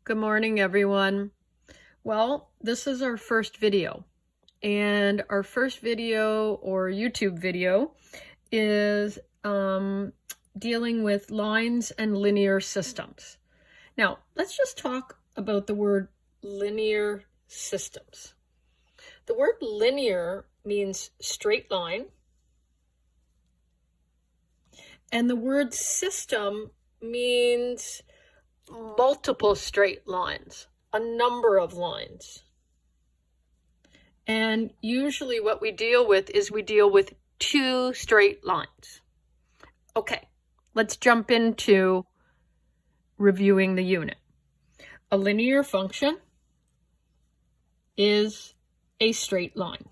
Good morning, everyone. Well, this is our first video, and our first video or YouTube video is dealing with lines and linear systems. Now, let's just talk about the word linear systems. The word linear means straight line, and the word system means multiple straight lines, a number of lines. And usually what we deal with is we deal with two straight lines. Okay, let's jump into reviewing the unit. A linear function is a straight line.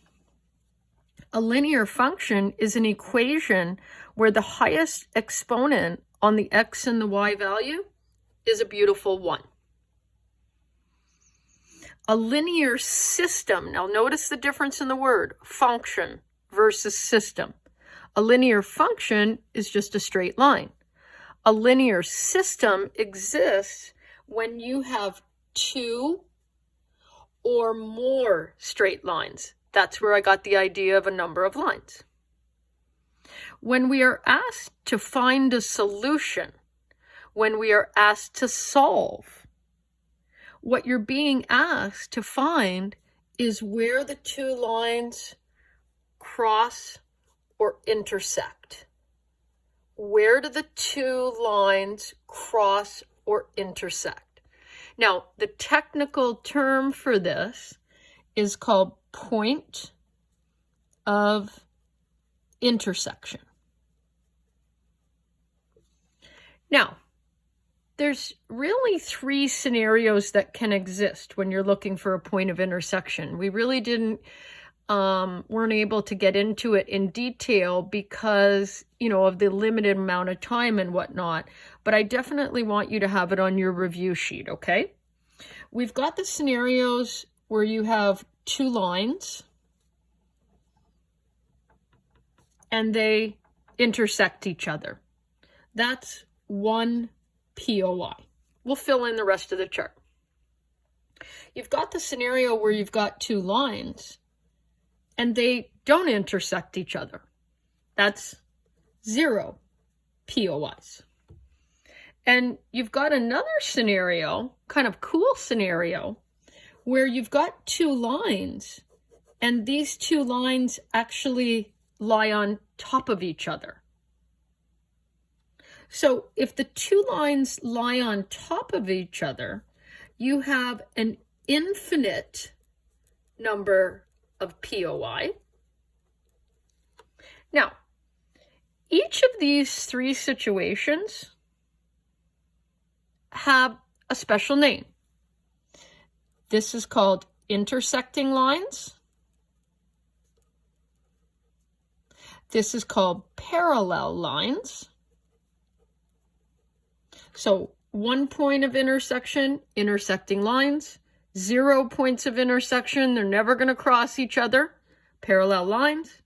A linear function is an equation where the highest exponent on the x and the y value is a beautiful 1. A linear system, now notice the difference in the word, function versus system. A linear function is just a straight line. A linear system exists when you have two or more straight lines. That's where I got the idea of a number of lines. When we are asked to find a solution, when we are asked to solve, what you're being asked to find is where the two lines cross or intersect. Where do the two lines cross or intersect? Now, the technical term for this is called point of intersection. Now, there's really three scenarios that can exist when you're looking for a point of intersection. We really weren't able to get into it in detail because, of the limited amount of time and whatnot, but I definitely want you to have it on your review sheet, okay? We've got the scenarios where you have two lines and they intersect each other. That's one POI. We'll fill in the rest of the chart. You've got the scenario where you've got two lines and they don't intersect each other. That's 0 POIs. And you've got another scenario, kind of cool scenario, where you've got two lines and these two lines actually lie on top of each other. So if the two lines lie on top of each other, you have an infinite number of POI. Now, each of these three situations have a special name. This is called intersecting lines. This is called parallel lines. So 1 point of intersection, intersecting lines. 0 points of intersection, they're never going to cross each other, parallel lines.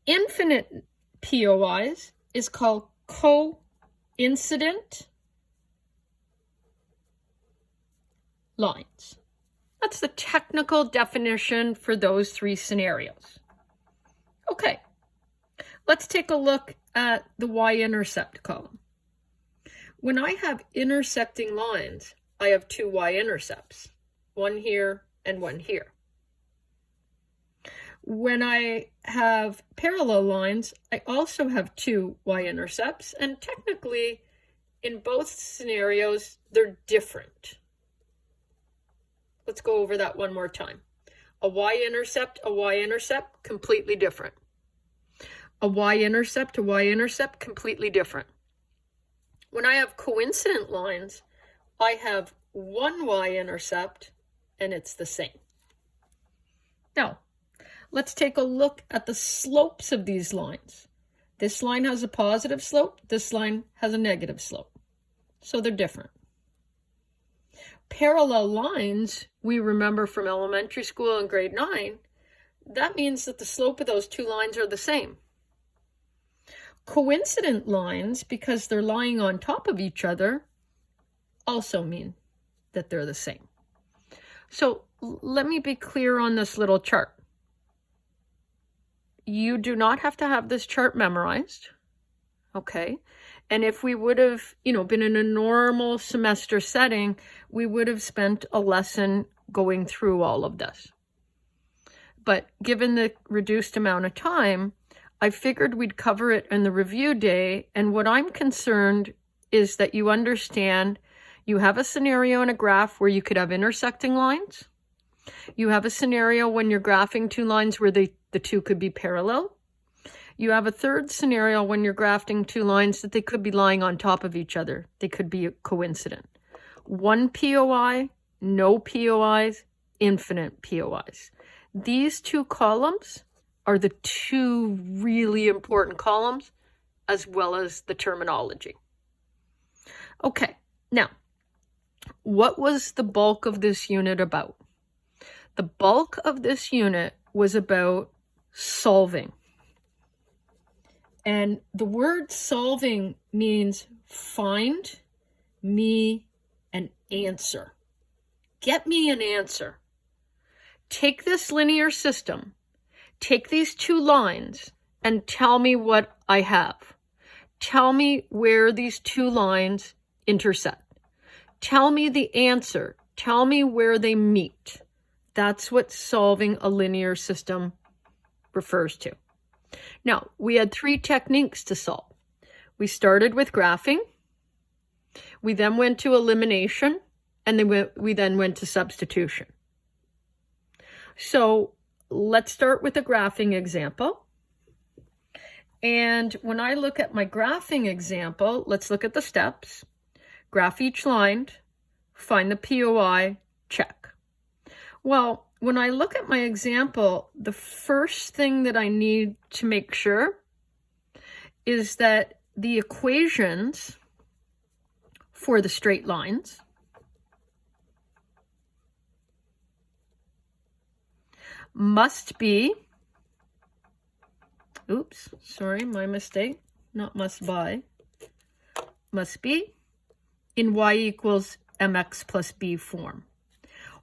Infinite POIs is called coincident lines. That's the technical definition for those three scenarios. Okay, let's take a look at the y-intercept column. When I have intersecting lines, I have two y-intercepts, one here and one here. When I have parallel lines, I also have two y-intercepts, and technically, in both scenarios, they're different. Let's go over that one more time. A y-intercept, completely different. A y-intercept, completely different. When I have coincident lines, I have one y-intercept and it's the same. Now, let's take a look at the slopes of these lines. This line has a positive slope, this line has a negative slope. So they're different. Parallel lines, we remember from elementary school in grade 9, that means that the slope of those two lines are the same. Coincident lines, because they're lying on top of each other, also mean that they're the same. So let me be clear on this little chart. You do not have to have this chart memorized, okay? And if we would have, been in a normal semester setting, we would have spent a lesson going through all of this. But given the reduced amount of time, I figured we'd cover it in the review day. And what I'm concerned is that you understand you have a scenario in a graph where you could have intersecting lines. You have a scenario when you're graphing two lines where the two could be parallel. You have a third scenario when you're grafting two lines that they could be lying on top of each other. They could be coincident. One POI, no POIs, infinite POIs. These two columns are the two really important columns, as well as the terminology. Okay, now, what was the bulk of this unit about? The bulk of this unit was about solving. And the word solving means find me an answer. Get me an answer. Take this linear system, take these two lines, and tell me what I have. Tell me where these two lines intersect. Tell me the answer. Tell me where they meet. That's what solving a linear system refers to. Now, we had three techniques to solve. We started with graphing. We then went to elimination, and then we then went to substitution. So let's start with a graphing example. And when I look at my graphing example, let's look at the steps. Graph each line, find the POI, check. Well, when I look at my example, the first thing that I need to make sure is that the equations for the straight lines must be, oops, sorry, my mistake, not must be in y equals mx plus b form.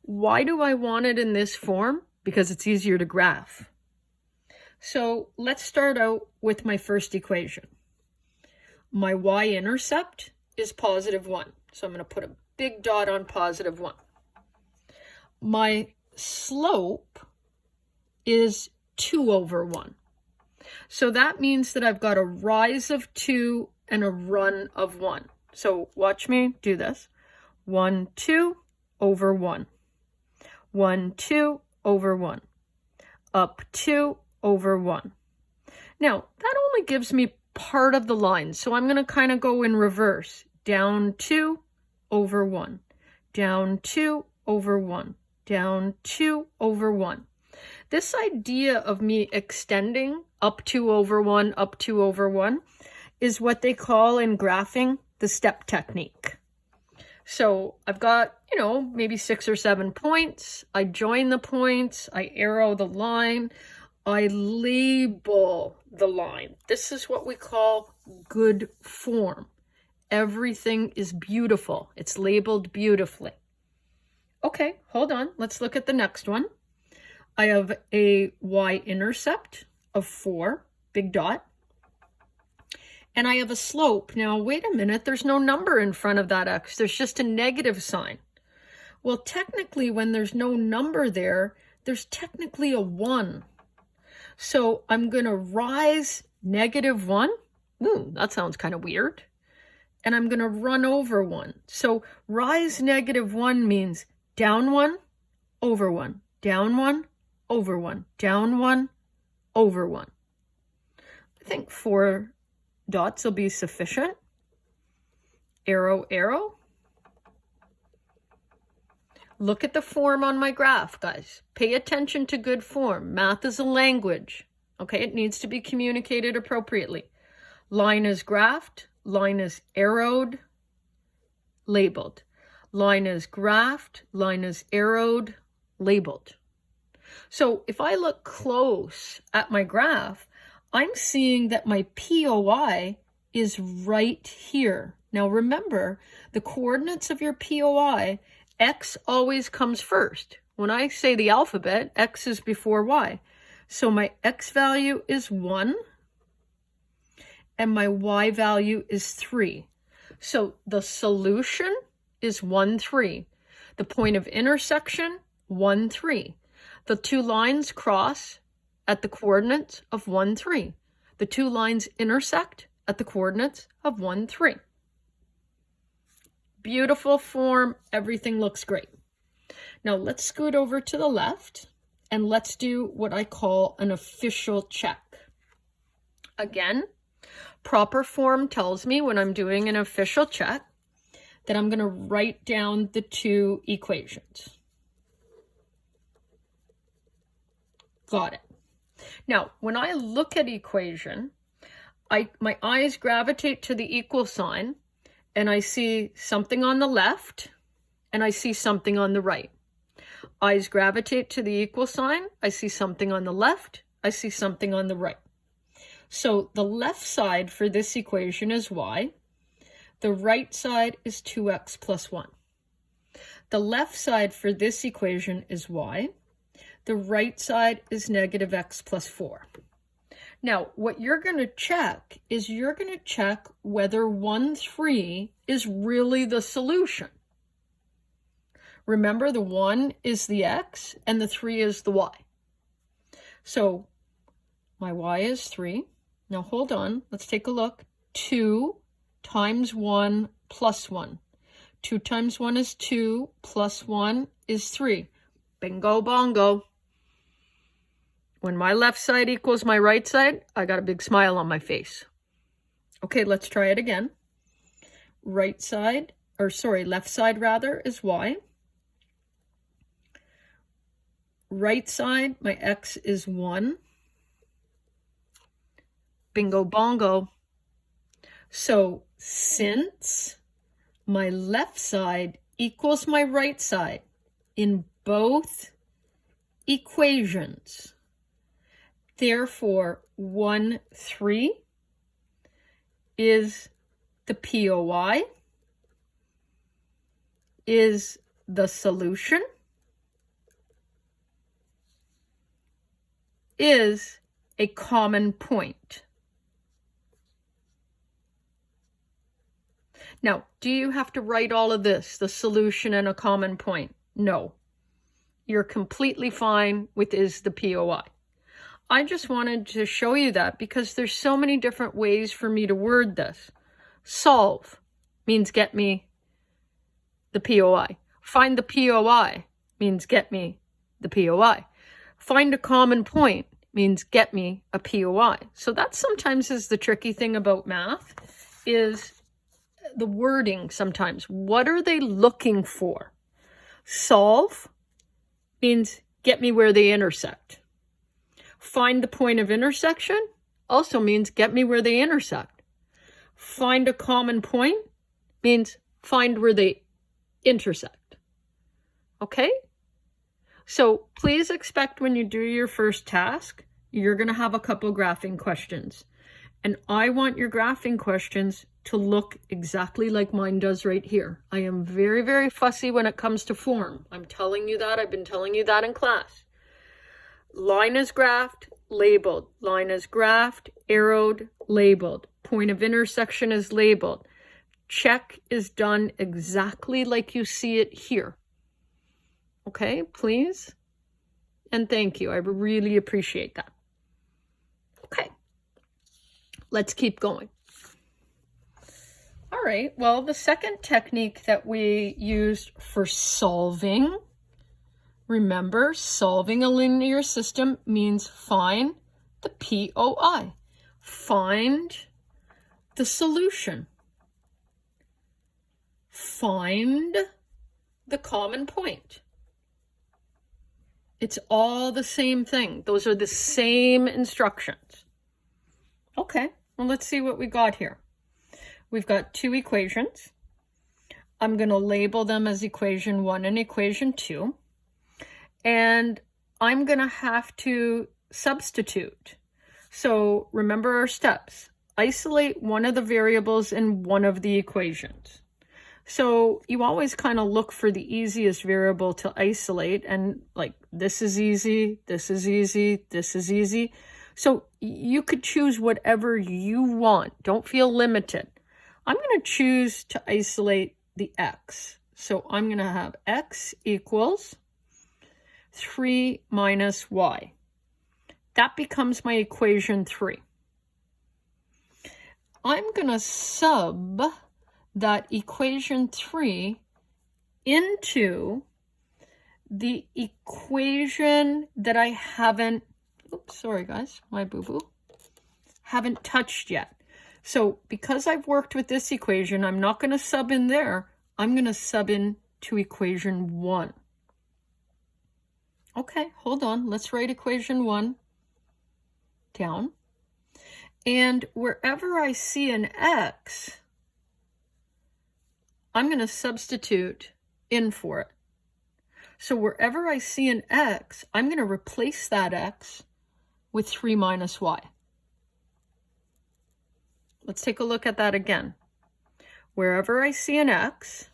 Why do I want it in this form? Because it's easier to graph. So let's start out with my first equation. My y-intercept is +1. So I'm going to put a big dot on +1. My slope is 2/1. So that means that I've got a rise of 2 and a run of 1. So watch me do this. 1, 2/1. 1, 2/1. Up 2/1. Now, that only gives me part of the line, so I'm going to kind of go in reverse. Down 2/1. Down 2/1. Down 2/1. This idea of me extending up 2/1, up 2/1 is what they call in graphing the step technique. So I've got, maybe 6 or 7 points. I join the points. I arrow the line. I label the line. This is what we call good form. Everything is beautiful. It's labeled beautifully. Okay, hold on. Let's look at the next one. I have a y-intercept of 4, big dot. And I have a slope. Now, wait a minute, there's no number in front of that x. There's just a negative sign. Well, technically, when there's no number there, there's technically a 1. So I'm going to rise -1. Ooh, that sounds kind of weird. And I'm going to run over 1. So rise -1 means down 1, over 1, down 1, over 1, down 1, over 1. I think 4 dots will be sufficient. Arrow, arrow. Look at the form on my graph, guys. Pay attention to good form. Math is a language. Okay, it needs to be communicated appropriately. Line is graphed, line is arrowed, labeled. Line is graphed, line is arrowed, labeled. So if I look close at my graph, I'm seeing that my POI is right here. Now remember, the coordinates of your POI X always comes first. When I say the alphabet, X is before Y. So my X value is 1 and my Y value is 3. So the solution is 1, 3. The point of intersection, 1, 3. The two lines cross at the coordinates of 1, 3. The two lines intersect at the coordinates of 1, 3. Beautiful form. Everything looks great. Now let's scoot over to the left and let's do what I call an official check. Again, proper form tells me when I'm doing an official check that I'm going to write down the two equations. Got it. Now, when I look at equation, my eyes gravitate to the equal sign, and I see something on the left, and I see something on the right. Eyes gravitate to the equal sign, I see something on the left, I see something on the right. So the left side for this equation is y. The right side is 2x plus 1. The left side for this equation is y. The right side is negative x plus 4. Now, what you're going to check is you're going to check whether 1, 3 is really the solution. Remember, the 1 is the x and the 3 is the y. So my y is 3. Now hold on, let's take a look. 2 times 1 plus 1. 2 times 1 is 2, plus 1 is 3. Bingo bongo. When my left side equals my right side, I got a big smile on my face. Okay, let's try it again. Left side rather, is y. Right side, my x is 1. Bingo bongo. So since my left side equals my right side in both equations, therefore 1, 3 is the POI, is the solution, is a common point. Now, do you have to write all of this, the solution and a common point? No. You're completely fine with is the POI. I just wanted to show you that because there's so many different ways for me to word this. Solve means get me the POI. Find the POI means get me the POI. Find a common point means get me a POI. So that sometimes is the tricky thing about math, is the wording sometimes. What are they looking for? Solve means get me where they intersect. Find the point of intersection also means get me where they intersect. Find a common point means find where they intersect. Okay? So please expect when you do your first task, you're going to have a couple graphing questions. And I want your graphing questions to look exactly like mine does right here. I am very, very fussy when it comes to form. I'm telling you that. I've been telling you that in class. Line is graphed, labeled. Line is graphed, arrowed, labeled. Point of intersection is labeled. Check is done exactly like you see it here. Okay, please? And thank you. I really appreciate that. Okay, let's keep going. All right, well, the second technique that we used for solving, remember, solving a linear system means find the POI. Find the solution. Find the common point. It's all the same thing. Those are the same instructions. Okay, well, let's see what we got here. We've got two equations. I'm going to label them as equation 1 and equation 2. And I'm going to have to substitute. So remember our steps. Isolate one of the variables in one of the equations. So you always kind of look for the easiest variable to isolate, and like this is easy, this is easy, this is easy. So you could choose whatever you want. Don't feel limited. I'm going to choose to isolate the x. So I'm going to have x equals 3 minus y. That becomes my equation 3. I'm going to sub that equation 3 into the equation that I haven't, oops, sorry guys, my boo-boo, haven't touched yet. So because I've worked with this equation, I'm not going to sub in there. I'm going to sub in to equation 1. Okay, hold on. Let's write equation 1 down. And wherever I see an x, I'm going to substitute in for it. So wherever I see an x, I'm going to replace that x with 3 minus y. Let's take a look at that again. Wherever I see an x,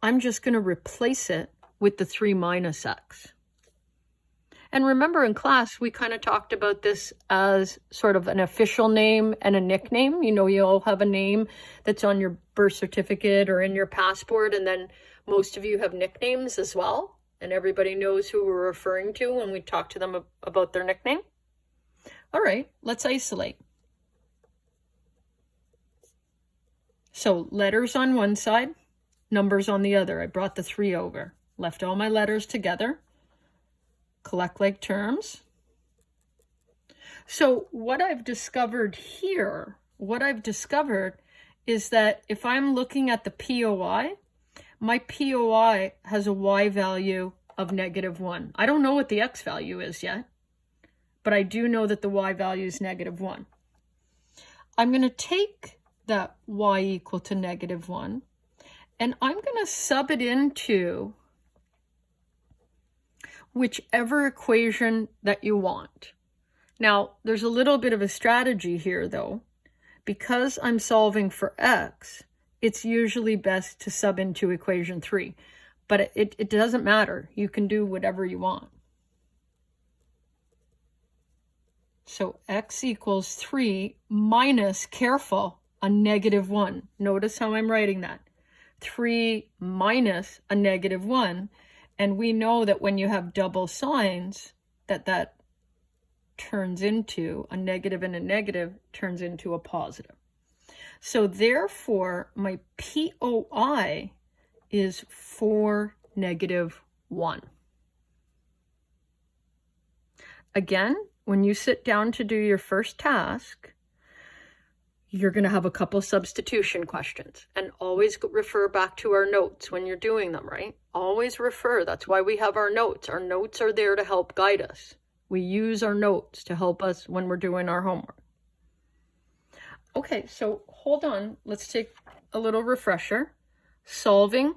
I'm just going to replace it with the 3 minus x. And remember in class, we kind of talked about this as sort of an official name and a nickname. You know, you all have a name that's on your birth certificate or in your passport, and then most of you have nicknames as well. And everybody knows who we're referring to when we talk to them about their nickname. All right, let's isolate. So letters on one side, numbers on the other. I brought the 3 over, left all my letters together. Collect like terms. So what I've discovered here, is that if I'm looking at the POI, my POI has a y value of -1. I don't know what the x value is yet, but I do know that the y value is -1. I'm going to take that y equal to -1, and I'm going to sub it into whichever equation that you want. Now, there's a little bit of a strategy here, though. Because I'm solving for x, it's usually best to sub into equation 3. But it doesn't matter. You can do whatever you want. So x equals 3 minus, careful, a -1. Notice how I'm writing that. 3 minus a -1. And we know that when you have double signs, that turns into a negative, and a negative turns into a positive. So therefore, my POI is 4, -1. Again, when you sit down to do your first task, you're going to have a couple substitution questions, and always refer back to our notes when you're doing them, right? Always refer. That's why we have our notes. Our notes are there to help guide us. We use our notes to help us when we're doing our homework. Okay, so hold on. Let's take a little refresher. Solving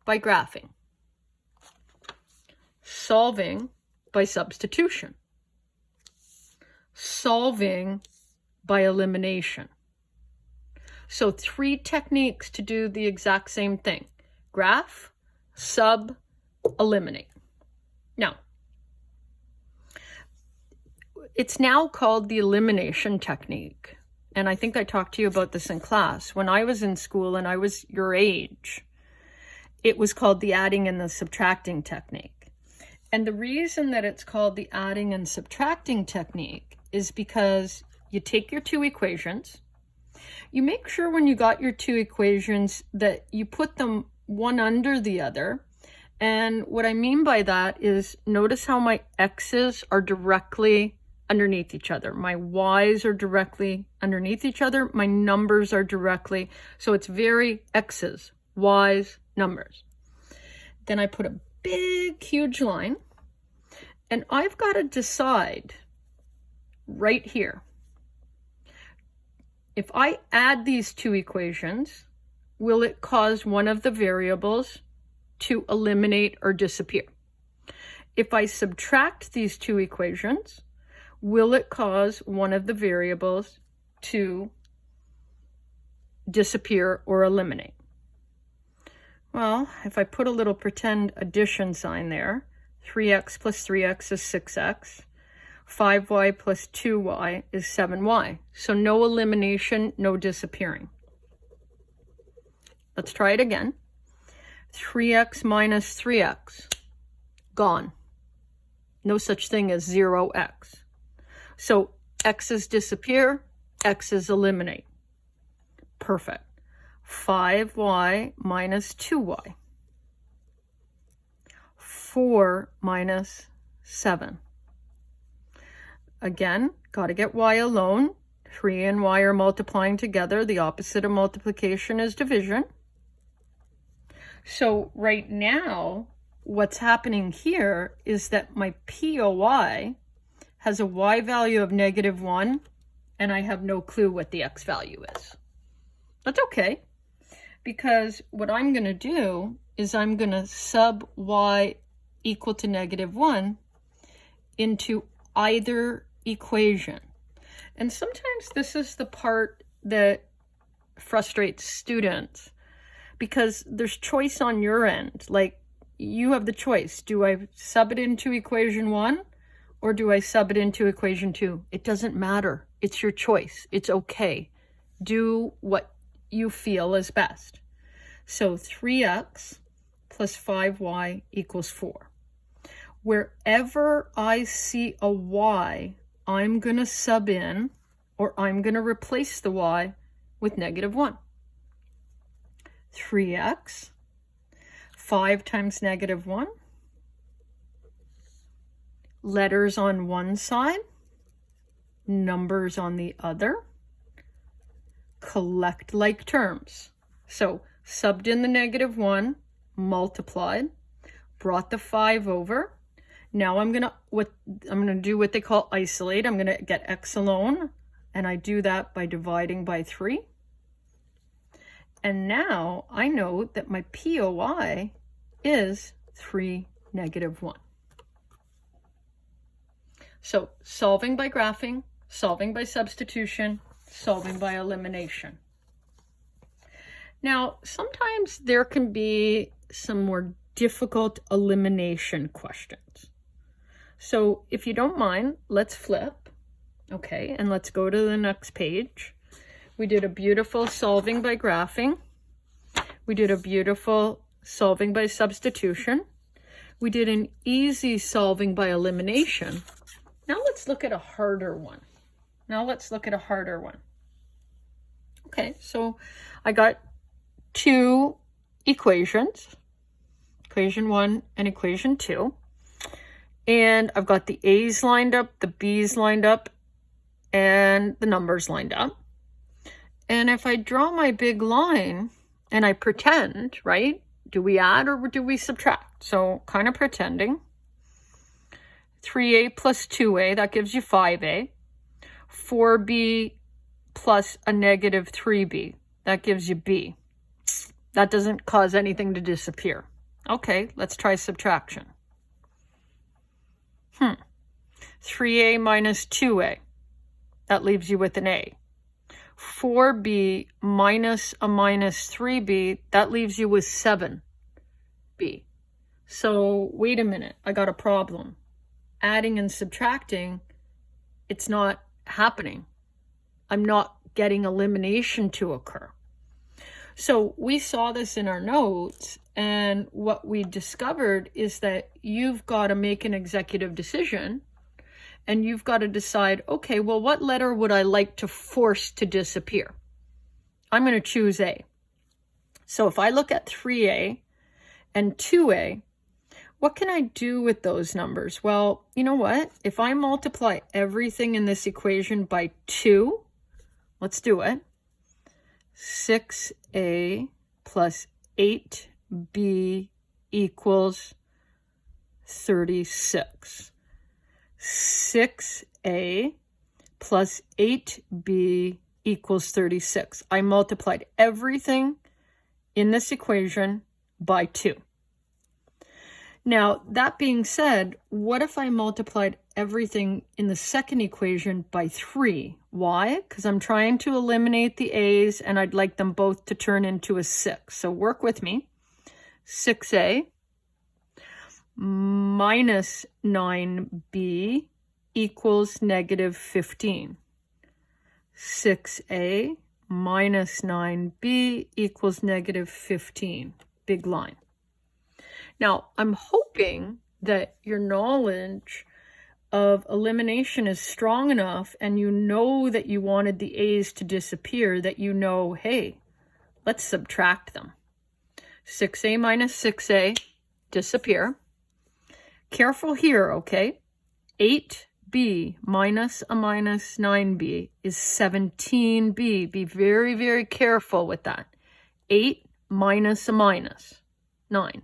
by graphing. Solving by substitution. Solving by elimination. So 3 techniques to do the exact same thing. Graph, sub, eliminate. Now, it's now called the elimination technique. And I think I talked to you about this in class. When I was in school and I was your age, it was called the adding and the subtracting technique. And the reason that it's called the adding and subtracting technique is because you take your 2 equations, you make sure when you got your 2 equations that you put them one under the other. And what I mean by that is, notice how my x's are directly underneath each other. My y's are directly underneath each other. My numbers are directly, so it's very x's, y's, numbers. Then I put a big, huge line, and I've got to decide right here. If I add these 2 equations, will it cause one of the variables to eliminate or disappear? If I subtract these 2 equations, will it cause one of the variables to disappear or eliminate? Well, if I put a little pretend addition sign there, 3x plus 3x is 6x. 5y plus 2y is 7y. So no elimination, no disappearing. Let's try it again. 3x minus 3x, gone. No such thing as 0x. So x's disappear, x's eliminate. Perfect. 5y minus 2y. 4 minus 7. Again, got to get y alone. 3 and y are multiplying together. The opposite of multiplication is division. So right now, what's happening here is that my POI has a y value of -1, and I have no clue what the x value is. That's okay, because what I'm going to do is I'm going to sub y equal to -1 into either equation. And sometimes this is the part that frustrates students, because there's choice on your end. Like, you have the choice. Do I sub it into equation 1 or do I sub it into equation 2? It doesn't matter. It's your choice. It's okay. Do what you feel is best. So 3x plus 5y equals 4. Wherever I see a y, I'm going to sub in, or I'm going to replace the y with -1. 3x, 5 times -1, letters on one side, numbers on the other, collect like terms. So subbed in the -1, multiplied, brought the 5 over. Now I'm gonna do what they call isolate. I'm gonna get x alone, and I do that by dividing by 3. And now I know that my POI is 3, -1. So solving by graphing, solving by substitution, solving by elimination. Now, sometimes there can be some more difficult elimination questions. So if you don't mind, let's flip. Okay, and let's go to the next page. We did a beautiful solving by graphing. We did a beautiful solving by substitution. We did an easy solving by elimination. Now let's look at a harder one. Okay, so I got 2 equations, equation 1 and equation 2. And I've got the A's lined up, the B's lined up, and the numbers lined up. And if I draw my big line and I pretend, right? Do we add or do we subtract? So kind of pretending. 3a plus 2a, that gives you 5a. 4b plus a -3b, that gives you b. That doesn't cause anything to disappear. Okay, let's try subtraction. 3a minus 2a, that leaves you with an a. 4b minus a -3b, that leaves you with 7b. So wait a minute, I got a problem. Adding and subtracting, it's not happening. I'm not getting elimination to occur. So we saw this in our notes, and what we discovered is that you've got to make an executive decision, and you've got to decide, okay, well, what letter would I like to force to disappear? I'm going to choose A. So if I look at 3a and 2a, what can I do with those numbers? Well, you know what? If I multiply everything in this equation by 2, let's do it. 6a plus 8b equals 36. 6a plus 8b equals 36. I multiplied everything in this equation by 2. Now, that being said, what if I multiplied everything in the second equation by 3? Why? Because I'm trying to eliminate the a's, and I'd like them both to turn into a 6. So work with me. 6a minus 9b equals negative 15. 6a minus 9b equals negative 15. Big line. Now, I'm hoping that your knowledge of elimination is strong enough and you know that you wanted the a's to disappear, that you know, hey, let's subtract them. 6a minus 6a disappear. Careful here, okay? 8b minus a minus 9b is 17b. Be very, very careful with that. 8 minus a minus 9.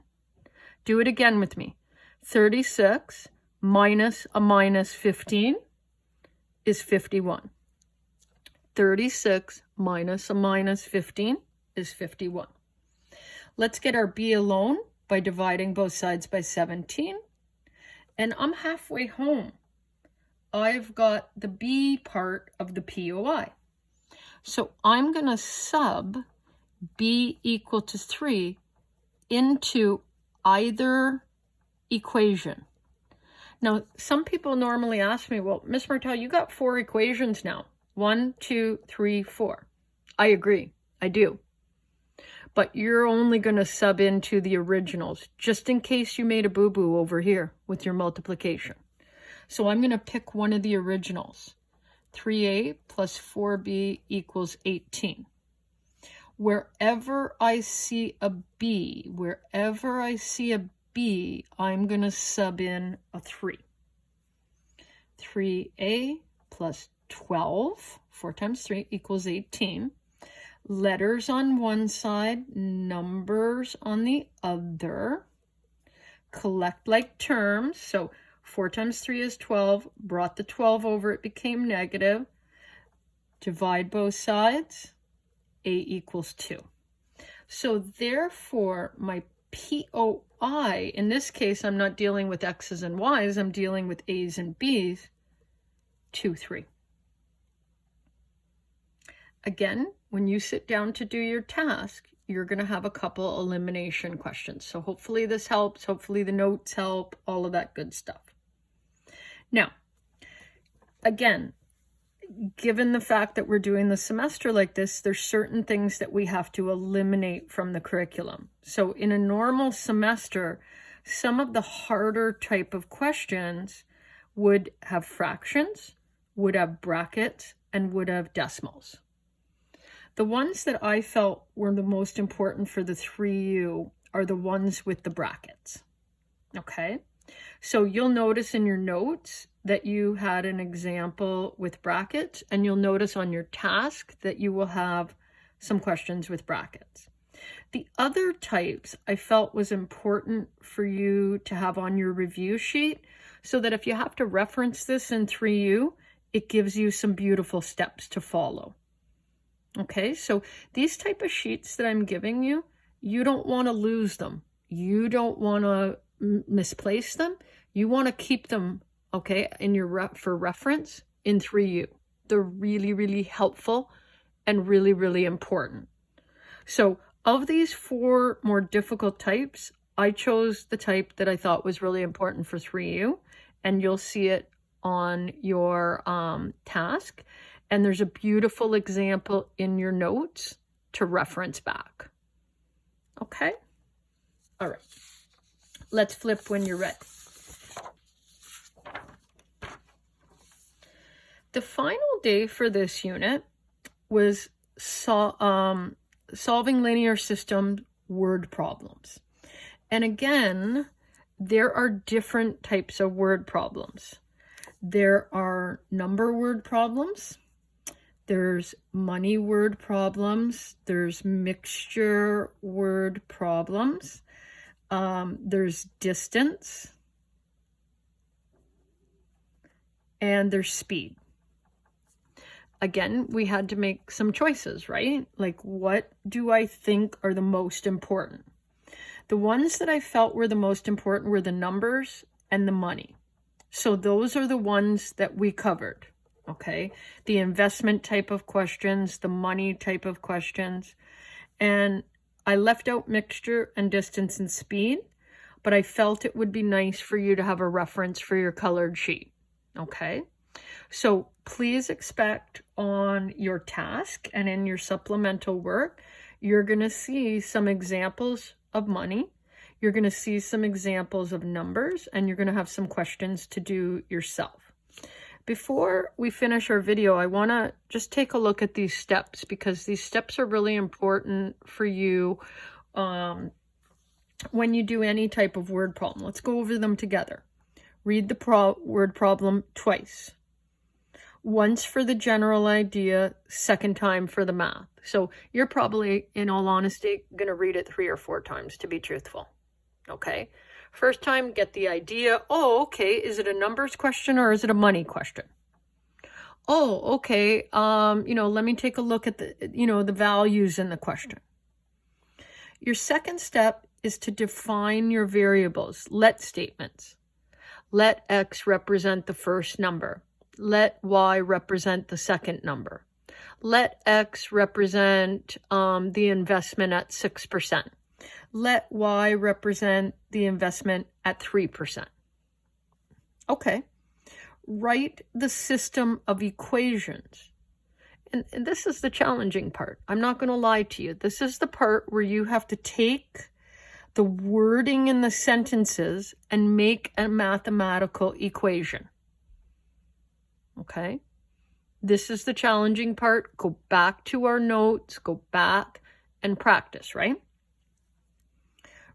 Do it again with me. 36 minus a minus 15 is 51. 36 minus a minus 15 is 51. Let's get our b alone by dividing both sides by 17. And I'm halfway home. I've got the b part of the POI. So I'm going to sub b equal to 3 into either equation. Now, some people normally ask me, well, Miss Martel, you got 4 equations now. 1, 2, 3, 4. I agree. I do. But you're only going to sub into the originals, just in case you made a boo-boo over here with your multiplication. So I'm going to pick one of the originals. 3a plus 4b equals 18. Wherever I see a b, I'm going to sub in a 3. 3a plus 12, 4 times 3 equals 18. Letters on one side, numbers on the other. Collect like terms. So 4 times 3 is 12. Brought the 12 over, it became negative. Divide both sides. A equals 2. So therefore, my POI, in this case, I'm not dealing with X's and Y's, I'm dealing with A's and B's, 2, 3. Again, when you sit down to do your task, you're going to have a couple elimination questions. So hopefully this helps. Hopefully the notes help, all of that good stuff. Now, again, given the fact that we're doing the semester like this, there's certain things that we have to eliminate from the curriculum. So in a normal semester, some of the harder type of questions would have fractions, would have brackets, and would have decimals. The ones that I felt were the most important for the 3U are the ones with the brackets. Okay? So you'll notice in your notes that you had an example with brackets, and you'll notice on your task that you will have some questions with brackets. The other types I felt was important for you to have on your review sheet, so that if you have to reference this in 3U, it gives you some beautiful steps to follow. Okay, so these type of sheets that I'm giving you, you don't want to lose them. You don't want to misplace them. You want to keep them, okay, in your for reference in 3U. They're really, really helpful and really, really important. So of these 4 more difficult types, I chose the type that I thought was really important for 3U, and you'll see it on your task. And there's a beautiful example in your notes to reference back. Okay? All right. Let's flip when you're ready. The final day for this unit was solving linear system word problems. And again, there are different types of word problems. There are number word problems. There's money word problems. There's mixture word problems. There's distance. And there's speed. Again, we had to make some choices, right? Like, what do I think are the most important? The ones that I felt were the most important were the numbers and the money. So those are the ones that we covered. Okay, the investment type of questions, the money type of questions. And I left out mixture and distance and speed, but I felt it would be nice for you to have a reference for your colored sheet. Okay, so please expect on your task and in your supplemental work, you're going to see some examples of money. You're going to see some examples of numbers, and you're going to have some questions to do yourself. Before we finish our video, I want to just take a look at these steps, because these steps are really important for you when you do any type of word problem. Let's go over them together. Read the word problem twice. Once for the general idea, second time for the math. So you're probably, in all honesty, going to read it 3 or 4 times, to be truthful. Okay? First time, get the idea. Oh, okay, is it a numbers question or is it a money question? Oh, okay, let me take a look at the, the values in the question. Your second step is to define your variables, let statements. Let X represent the first number. Let Y represent the second number. Let X represent the investment at 6%. Let Y represent the investment at 3%. Okay. Write the system of equations. And this is the challenging part. I'm not going to lie to you. This is the part where you have to take the wording in the sentences and make a mathematical equation. Okay? This is the challenging part. Go back to our notes, go back and practice, right?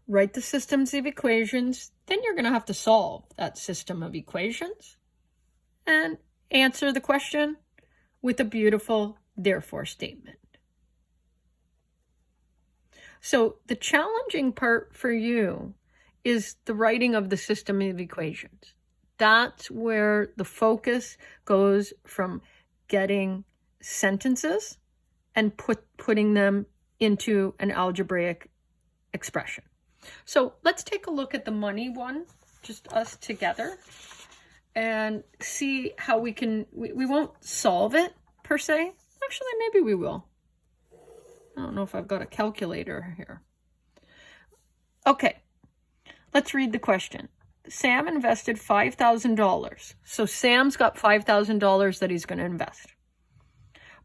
Write the systems of equations. Then you're going to have to solve that system of equations and answer the question with a beautiful therefore statement. So the challenging part for you is the writing of the system of equations. That's where the focus goes from getting sentences and putting them into an algebraic expression. So let's take a look at the money one, just us together, and see how we can, we won't solve it per se. Actually, maybe we will. I don't know if I've got a calculator here. Okay, let's read the question. Sam invested $5,000. So Sam's got $5,000 that he's going to invest.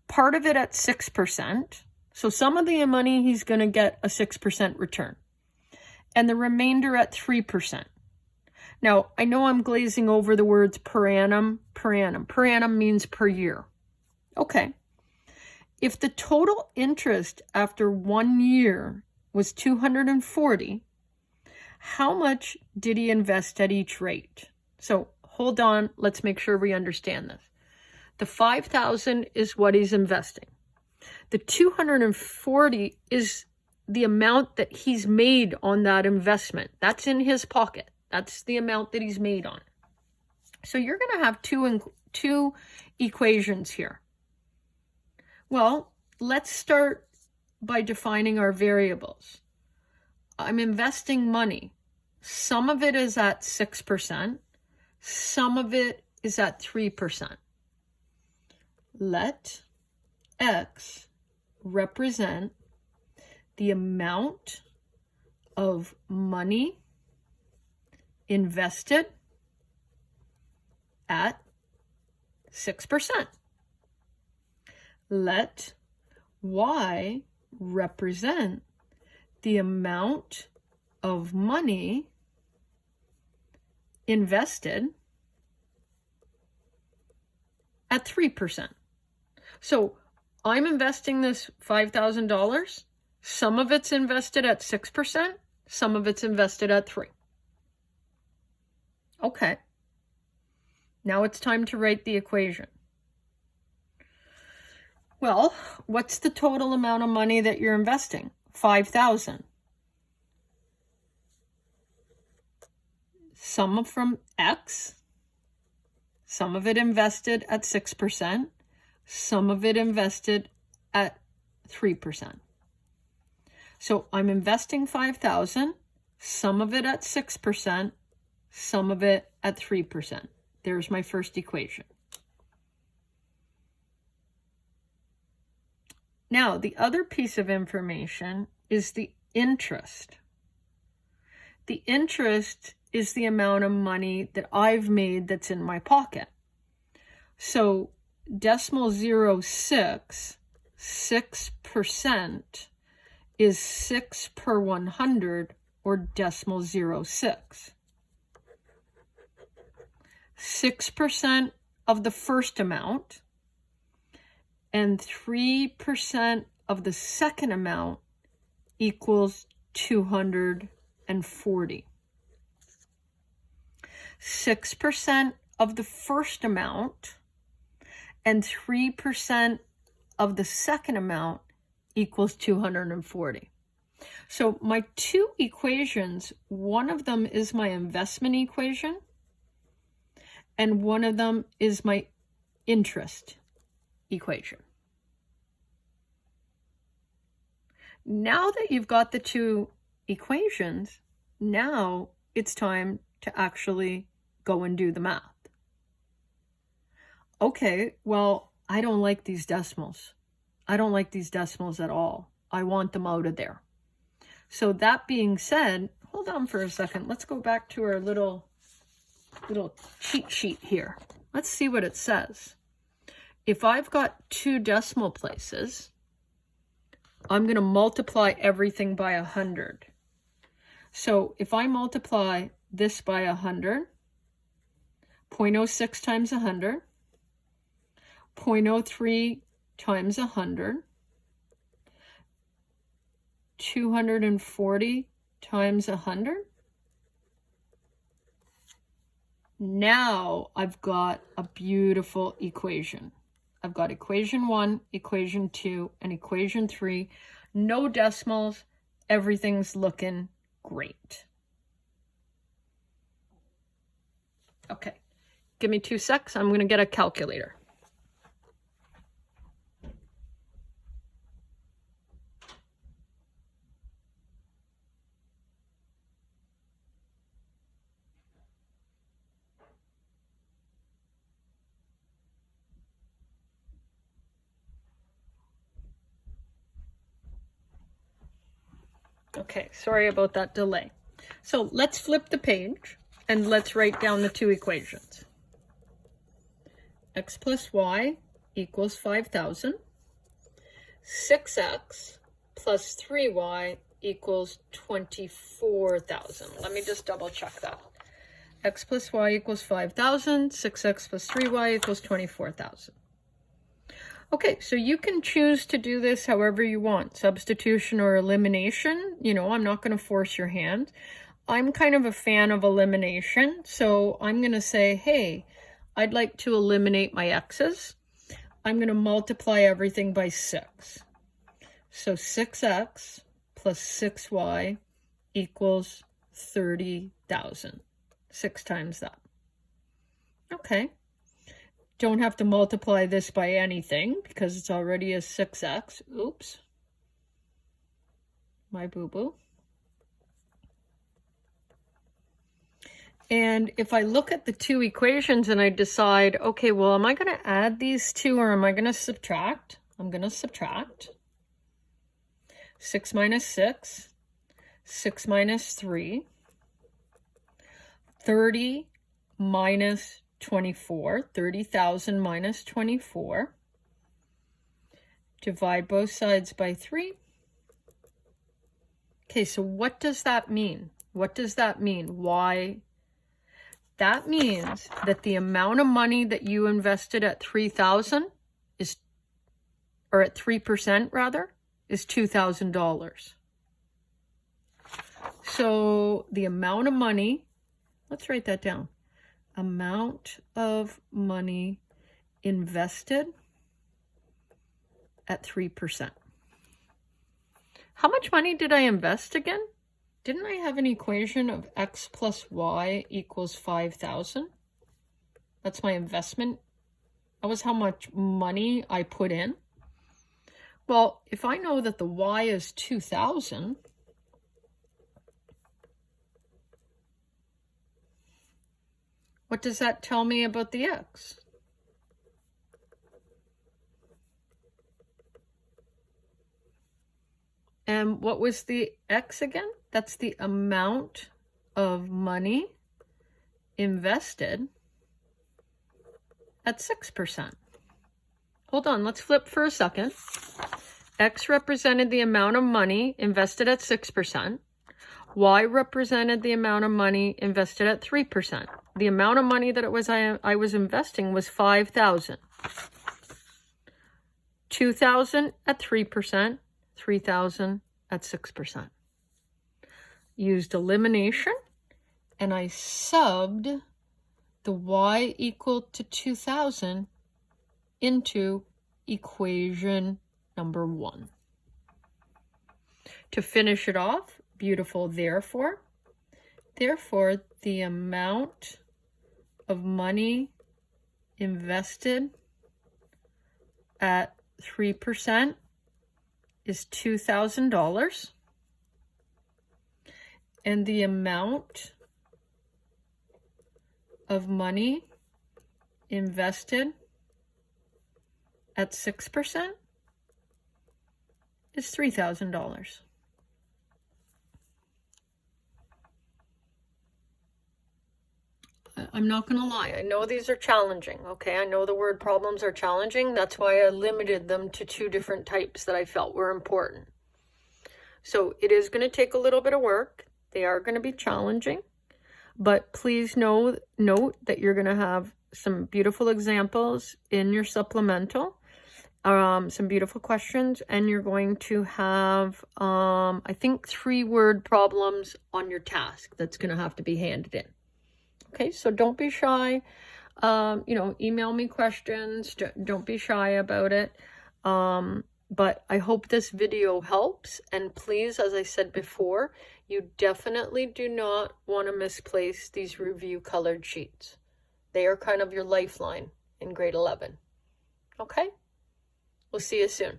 Part of it at 6%. So some of the money he's going to get a 6% return. And the remainder at 3%. Now, I know I'm glazing over the words per annum, per annum. Per annum means per year. Okay. If the total interest after 1 year was $240, how much did he invest at each rate? So hold on, let's make sure we understand this. The $5,000 is what he's investing. The $240 is the amount that he's made on that investment. That's in his pocket. That's the amount that he's made on it. So you're going to have two equations here. Well, let's start by defining our variables. I'm investing money. Some of it is at 6%. Some of it is at 3%. Let X represent the amount of money invested at 6%. Let Y represent the amount of money invested at 3%. So I'm investing this $5,000. Some of it's invested at 6%. Some of it's invested at 3%. Okay. Now it's time to write the equation. Well, what's the total amount of money that you're investing? $5,000. Some from X, some of it invested at 6%, some of it invested at 3%. So I'm investing $5,000, some of it at 6%, some of it at 3%. There's my first equation. Now, the other piece of information is the interest. The interest is the amount of money that I've made that's in my pocket. So decimal 0.6, 6% is 6 per 100, or decimal 0.6. 6% of the first amount and 3% of the second amount equals 240. 6% of the first amount and 3% of the second amount equals 240. So my two equations, one of them is my investment equation, and one of them is my interest equation. Now that you've got the two equations, now it's time to actually go and do the math. Okay, well, I don't like these decimals. I don't like these decimals at all. I want them out of there. So that being said, hold on for a second. Let's go back to our little cheat sheet here. Let's see what it says. If I've got two decimal places, I'm going to multiply everything by 100. So if I multiply this by 100, 0.06 times 100, 0.03 times 100, 240 times 100. Now I've got a beautiful equation. I've got equation 1, equation 2, and equation 3. No decimals. Everything's looking great. Okay, give me 2 secs. I'm going to get a calculator. Okay, sorry about that delay. So let's flip the page and let's write down the two equations. X plus y equals 5,000. 6x plus 3y equals 24,000. Let me just double check that. X plus y equals 5,000. 6x plus 3y equals 24,000. Okay, so you can choose to do this however you want, substitution or elimination. You know, I'm not going to force your hand. I'm kind of a fan of elimination, so I'm going to say, hey, I'd like to eliminate my x's. I'm going to multiply everything by 6. So 6x plus 6y equals 30,000. 6 times that. Okay. Don't have to multiply this by anything because it's already a 6x. Oops. My boo-boo. And if I look at the two equations and I decide, okay, well, am I going to add these two or am I going to subtract? I'm going to subtract. 6 minus 6. 6 minus 3. 30 minus 24, 30,000 minus 24. Divide both sides by 3. Okay, so what does that mean? What does that mean? Why? That means that the amount of money that you invested at 3,000 is, or at 3% rather, is $2,000. So the amount of money, let's write that down. Amount of money invested at 3%. How much money did I invest again? Didn't I have an equation of x plus y equals 5,000? That's my investment. That was how much money I put in. Well, if I know that the y is 2,000, what does that tell me about the x? And what was the X again? That's the amount of money invested at 6%. Hold on, let's flip for a second. X represented the amount of money invested at 6%. Y represented the amount of money invested at 3%. The amount of money that I was investing was $5,000. $2,000 at 3%, $3,000 at 6%. Used elimination, and I subbed the Y equal to 2,000 into equation number 1. To finish it off, beautiful therefore. Therefore, the amount of money invested at 3% is $2,000. And the amount of money invested at 6% is $3,000. I'm not going to lie. I know these are challenging, okay? I know the word problems are challenging. That's why I limited them to 2 different types that I felt were important. So it is going to take a little bit of work. They are going to be challenging. But please note that you're going to have some beautiful examples in your supplemental, some beautiful questions, and you're going to have, I think, 3-word problems on your task that's going to have to be handed in. Okay, so don't be shy. Email me questions. Don't be shy about it. But I hope this video helps. And please, as I said before, you definitely do not want to misplace these review colored sheets. They are kind of your lifeline in grade 11. Okay? We'll see you soon.